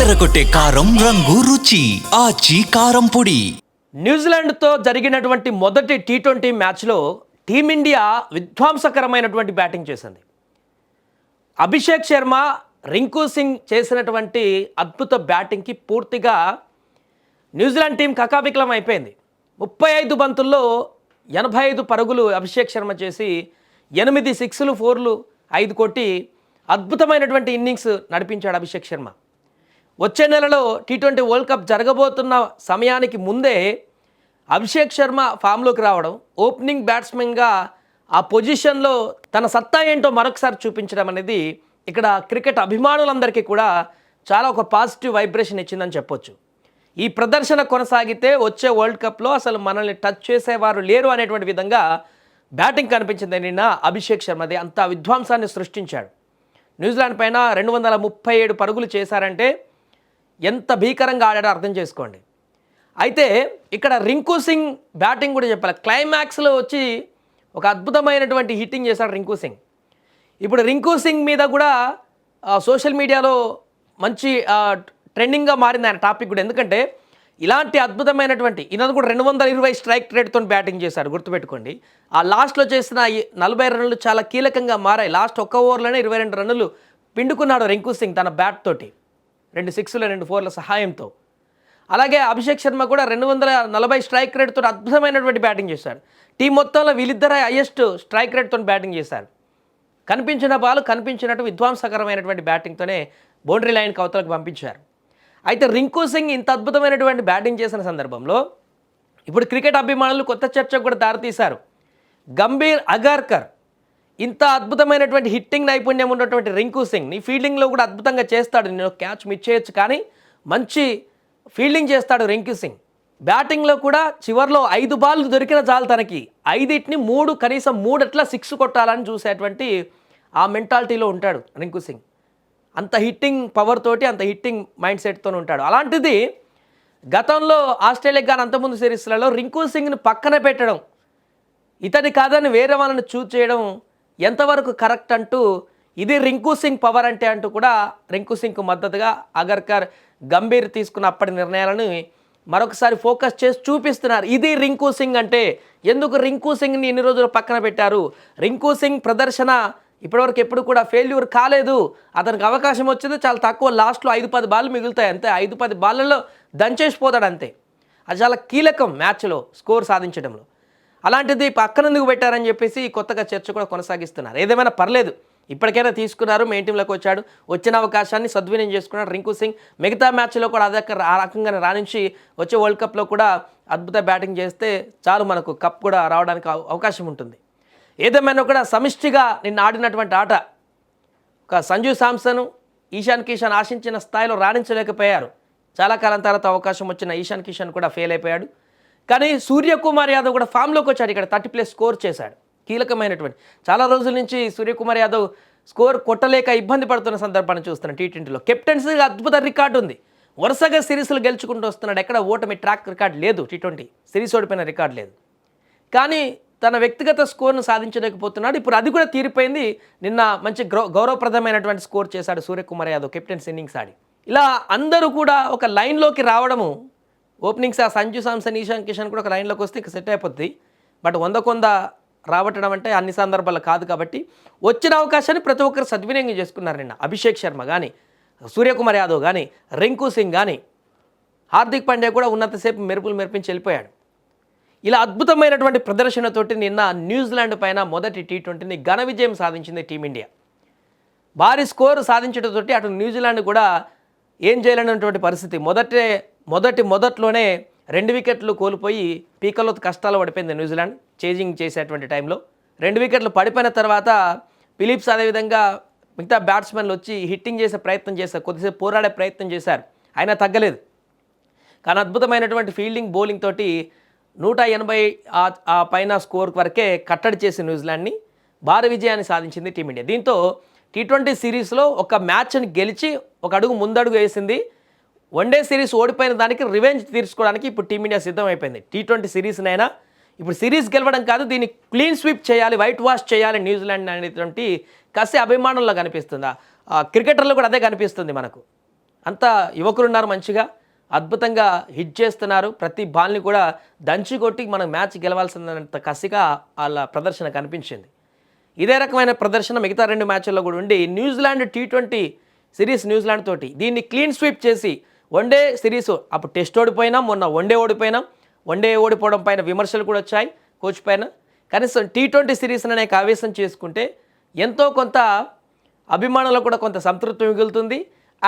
అదరగొట్టే కారం రంగు రుచి ఆచి కారం పొడి. న్యూజిలాండ్తో జరిగినటువంటి మొదటి టీ20 మ్యాచ్లో టీమిండియా విధ్వంసకరమైనటువంటి బ్యాటింగ్ చేసింది. అభిషేక్ శర్మ, రింకు సింగ్ చేసినటువంటి అద్భుత బ్యాటింగ్కి పూర్తిగా న్యూజిలాండ్ టీం కకావికలం అయిపోయింది. 35 బంతుల్లో 85 పరుగులు అభిషేక్ శర్మ చేసి 8 సిక్స్లు 4లు 5 కొట్టి అద్భుతమైనటువంటి ఇన్నింగ్స్ నడిపించాడు అభిషేక్ శర్మ. వచ్చే నెలలో టీ20 వరల్డ్ కప్ జరగబోతున్న సమయానికి ముందే అభిషేక్ శర్మ ఫామ్లోకి రావడం, ఓపెనింగ్ బ్యాట్స్మెన్గా ఆ పొజిషన్లో తన సత్తా ఏంటో మరొకసారి చూపించడం అనేది ఇక్కడ క్రికెట్ అభిమానులందరికీ కూడా చాలా ఒక పాజిటివ్ వైబ్రేషన్ ఇచ్చిందని చెప్పొచ్చు. ఈ ప్రదర్శన కొనసాగితే వచ్చే వరల్డ్ కప్లో అసలు మనల్ని టచ్ చేసేవారు లేరు అనేటువంటి విధంగా బ్యాటింగ్ కనిపించింది. నిన్న అభిషేక్ శర్మది అంత విధ్వంసాన్ని సృష్టించాడు. న్యూజిలాండ్ పైన 237 పరుగులు చేశారంటే ఎంత భీకరంగా ఆడాడో అర్థం చేసుకోండి. అయితే ఇక్కడ రింకు సింగ్ బ్యాటింగ్ కూడా చెప్పాలి. క్లైమాక్స్లో వచ్చి ఒక అద్భుతమైనటువంటి హిట్టింగ్ చేశాడు రింకు సింగ్. ఇప్పుడు రింకు సింగ్ మీద కూడా సోషల్ మీడియాలో మంచి ట్రెండింగ్గా మారింది ఆయన టాపిక్ కూడా. ఎందుకంటే ఇలాంటి అద్భుతమైనటువంటి ఈయనది కూడా 220 స్ట్రైక్ రేట్తో బ్యాటింగ్ చేశారు, గుర్తుపెట్టుకోండి. ఆ లాస్ట్లో చేసిన 40 రన్లు చాలా కీలకంగా మారాయి. లాస్ట్ ఒక్క ఓవర్లోనే 22 రన్నులు పిండుకున్నాడు రింకు సింగ్ తన బ్యాట్ తోటి, 2 సిక్స్లు 2 4ల సహాయంతో. అలాగే అభిషేక్ శర్మ కూడా 240 స్ట్రైక్ రేట్తో అద్భుతమైనటువంటి బ్యాటింగ్ చేశాడు. టీం మొత్తంలో వీళ్ళిద్దరే హైయెస్ట్ స్ట్రైక్ రేట్తో బ్యాటింగ్ చేశారు. కనిపించిన బాల్ కనిపించినట్టు విధ్వంసకరమైనటువంటి బ్యాటింగ్తోనే బౌండరీ లైన్కి అవతలకు పంపించారు. అయితే రింకు సింగ్ ఇంత అద్భుతమైనటువంటి బ్యాటింగ్ చేసిన సందర్భంలో ఇప్పుడు క్రికెట్ అభిమానులు కొత్త చర్చకు కూడా దారితీశారు. గంభీర్ అగార్కర్ ఇంత అద్భుతమైనటువంటి హిట్టింగ్ నైపుణ్యం ఉన్నటువంటి రింకు సింగ్ని ఫీల్డింగ్లో కూడా అద్భుతంగా చేస్తాడు. నేను క్యాచ్ మిస్ చేయొచ్చు కానీ మంచి ఫీల్డింగ్ చేస్తాడు రింకు సింగ్. బ్యాటింగ్లో కూడా చివరిలో 5 బాల్ దొరికిన చాలు తనకి 5టిని 3 కనీసం 3 అట్లా 6 కొట్టాలని చూసేటువంటి ఆ మెంటాలిటీలో ఉంటాడు రింకు సింగ్. అంత హిట్టింగ్ పవర్ తోటి, అంత హిట్టింగ్ మైండ్ సెట్తో ఉంటాడు. అలాంటిది గతంలో ఆస్ట్రేలియా కానీ అంతకుముందు సిరీస్లలో రింకు సింగ్ని పక్కన పెట్టడం, ఇతని కాదని వేరే వాళ్ళని చూజ్ చేయడం ఎంతవరకు కరెక్ట్ అంటూ ఇది రింకు సింగ్ పవర్ అంటే అంటూ కూడా రింకు సింగ్కు మద్దతుగా అగర్కర్, గంభీర్ తీసుకున్న అప్పటి నిర్ణయాలను మరొకసారి ఫోకస్ చేసి చూపిస్తున్నారు. ఇది రింకు సింగ్ అంటే. ఎందుకు రింకు సింగ్ని ఇన్ని రోజులు పక్కన పెట్టారు? రింకు సింగ్ ప్రదర్శన ఇప్పటివరకు ఎప్పుడు కూడా ఫెయిల్యూర్ కాలేదు. అతనికి అవకాశం వచ్చింది చాలా తక్కువ, లాస్ట్లో 5-10 బాల్ మిగులుతాయి అంతే. 5-10 బాళ్ళల్లో దంచేసిపోతాడు అంతే. అది చాలా కీలకం మ్యాచ్లో స్కోర్ సాధించడంలో. అలాంటిది పక్కనందుకు పెట్టారని చెప్పేసి కొత్తగా చర్చ కూడా కొనసాగిస్తున్నారు. ఏదేమైనా పర్లేదు, ఇప్పటికైనా తీసుకున్నారు, మెయిన్ టీంలోకి వచ్చాడు, వచ్చిన అవకాశాన్ని సద్వినియోగం చేసుకున్నాడు రింకు సింగ్. మిగతా మ్యాచ్లో కూడా ఆ రకంగానే రాణించి వచ్చే వరల్డ్ కప్లో కూడా అద్భుత బ్యాటింగ్ చేస్తే చాలు, మనకు కప్ కూడా రావడానికి అవకాశం ఉంటుంది. ఏదేమైనా కూడా సమిష్టిగా నిన్న ఆడినటువంటి ఆట ఒక సంజు శాంసన్, ఈశాన్ కిషన్ ఆశించిన స్థాయిలో రాణించలేకపోయారు. చాలా కాలం తర్వాత అవకాశం వచ్చిన ఈశాన్ కిషన్ కూడా ఫెయిల్ అయిపోయాడు. కానీ సూర్యకుమార్ యాదవ్ కూడా ఫామ్లోకి వచ్చాడు. ఇక్కడ 30+ స్కోర్ చేశాడు. కీలకమైనటువంటి చాలా రోజుల నుంచి సూర్యకుమార్ యాదవ్ స్కోర్ కొట్టలేక ఇబ్బంది పడుతున్న సందర్భాన్ని చూస్తున్నాం. టీ20లో కెప్టెన్సీగా అద్భుత రికార్డు ఉంది. వరుసగా సిరీస్లు గెలుచుకుంటూ వస్తున్నాడు. ఎక్కడ ఓటమి ట్రాక్ రికార్డు లేదు. టీ20 సిరీస్ ఓడిపోయిన రికార్డు లేదు. కానీ తన వ్యక్తిగత స్కోర్ను సాధించలేకపోతున్నాడు. ఇప్పుడు అది కూడా తీరిపోయింది. నిన్న మంచి గౌరవప్రదమైనటువంటి స్కోర్ చేశాడు సూర్యకుమార్ యాదవ్ కెప్టెన్స్ ఇన్నింగ్స్ ఆడి. ఇలా అందరూ కూడా ఒక లైన్లోకి రావడము, ఓపెనింగ్స్ ఆ సంజు శాంసన్, ఈశాన్ కిషన్ కూడా ఒక లైన్లోకి వస్తే ఇక సెట్ అయిపోద్ది. బట్ 100 రావటం అంటే అన్ని సందర్భాల్లో కాదు. కాబట్టి వచ్చిన అవకాశాన్ని ప్రతి ఒక్కరు సద్వినియోగం చేసుకున్నారు. నిన్న అభిషేక్ శర్మ కానీ, సూర్యకుమార్ యాదవ్ కానీ, రింకు సింగ్ కానీ, హార్దిక్ పాండ్యా కూడా ఉన్నంతసేపు మెరిపించి వెళ్ళిపోయాడు. ఇలా అద్భుతమైనటువంటి ప్రదర్శనతోటి నిన్న న్యూజిలాండ్ పైన మొదటి టీ20ని ఘన విజయం సాధించింది టీమిండియా. భారీ స్కోర్ సాధించడంతో అటు న్యూజిలాండ్ కూడా ఏం చేయలేనటువంటి పరిస్థితి. మొదట్లోనే 2 వికెట్లు కోల్పోయి పీకల్లో కష్టాలు పడిపోయింది న్యూజిలాండ్ చేజింగ్ చేసేటువంటి టైంలో. 2 వికెట్లు పడిపోయిన తర్వాత ఫిలిప్స్ అదేవిధంగా మిగతా బ్యాట్స్మెన్లు వచ్చి హిట్టింగ్ చేసే ప్రయత్నం చేశారు, కొద్దిసేపు పోరాడే ప్రయత్నం చేశారు, అయినా తగ్గలేదు. కానీ అద్భుతమైనటువంటి ఫీల్డింగ్, బౌలింగ్ తోటి 180 ఆ పైన స్కోర్ వరకే కట్టడి చేసి న్యూజిలాండ్ని భారీ విజయాన్ని సాధించింది టీమిండియా. దీంతో టీ20 సిరీస్లో ఒక మ్యాచ్ని గెలిచి ఒక అడుగు ముందడుగు వేసింది. వన్డే సిరీస్ ఓడిపోయిన దానికి రివెంజ్ తీర్చుకోవడానికి ఇప్పుడు టీమిండియా సిద్ధమైపోయింది. టీ20 సిరీస్నైనా ఇప్పుడు సిరీస్ గెలవడం కాదు, దీన్ని క్లీన్ స్వీప్ చేయాలి, వైట్ వాష్ చేయాలి న్యూజిలాండ్ అనేటువంటి కసి అభిమానుల్లో కనిపిస్తుంది. క్రికెటర్లో కూడా అదే కనిపిస్తుంది మనకు. అంతా యువకులు ఉన్నారు, మంచిగా అద్భుతంగా హిట్ చేస్తున్నారు. ప్రతి బాల్ని కూడా దంచి కొట్టి మనం మ్యాచ్ గెలవాల్సినంత కసిగా వాళ్ళ ప్రదర్శన కనిపించింది. ఇదే రకమైన ప్రదర్శన మిగతా 2 మ్యాచ్ల్లో కూడా ఉండి న్యూజిలాండ్ T20 సిరీస్ న్యూజిలాండ్ తోటి దీన్ని క్లీన్ స్వీప్ చేసి వన్డే సిరీస్ అప్పుడు టెస్ట్ ఓడిపోయినాం, మొన్న వన్డే ఓడిపోయినాం. వన్డే ఓడిపోవడం పైన విమర్శలు కూడా వచ్చాయి కోచ్ పైన. కనీసం T20 సిరీస్ అనే ఆవేశం చేసుకుంటే ఎంతో కొంత అభిమానులకు కూడా కొంత సంతృప్తి మిగులుతుంది.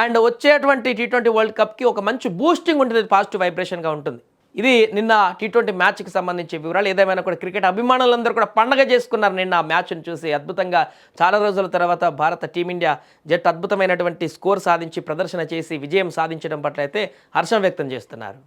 అండ్ వచ్చేటువంటి T20 వరల్డ్ కప్కి ఒక మంచి బూస్టింగ్ ఉంటుంది, పాజిటివ్ వైబ్రేషన్గా ఉంటుంది. ఇది నిన్న T20 మ్యాచ్కి సంబంధించి వివరాలు. ఏదేమైనా కూడా క్రికెట్ అభిమానులందరూ కూడా పండగ చేసుకున్నారు నిన్న ఆ మ్యాచ్ను చూసి. అద్భుతంగా చాలా రోజుల తర్వాత భారత టీమిండియా జట్టు అద్భుతమైనటువంటి స్కోర్ సాధించి ప్రదర్శన చేసి విజయం సాధించడం పట్ల అయితే హర్షం వ్యక్తం చేస్తున్నారు.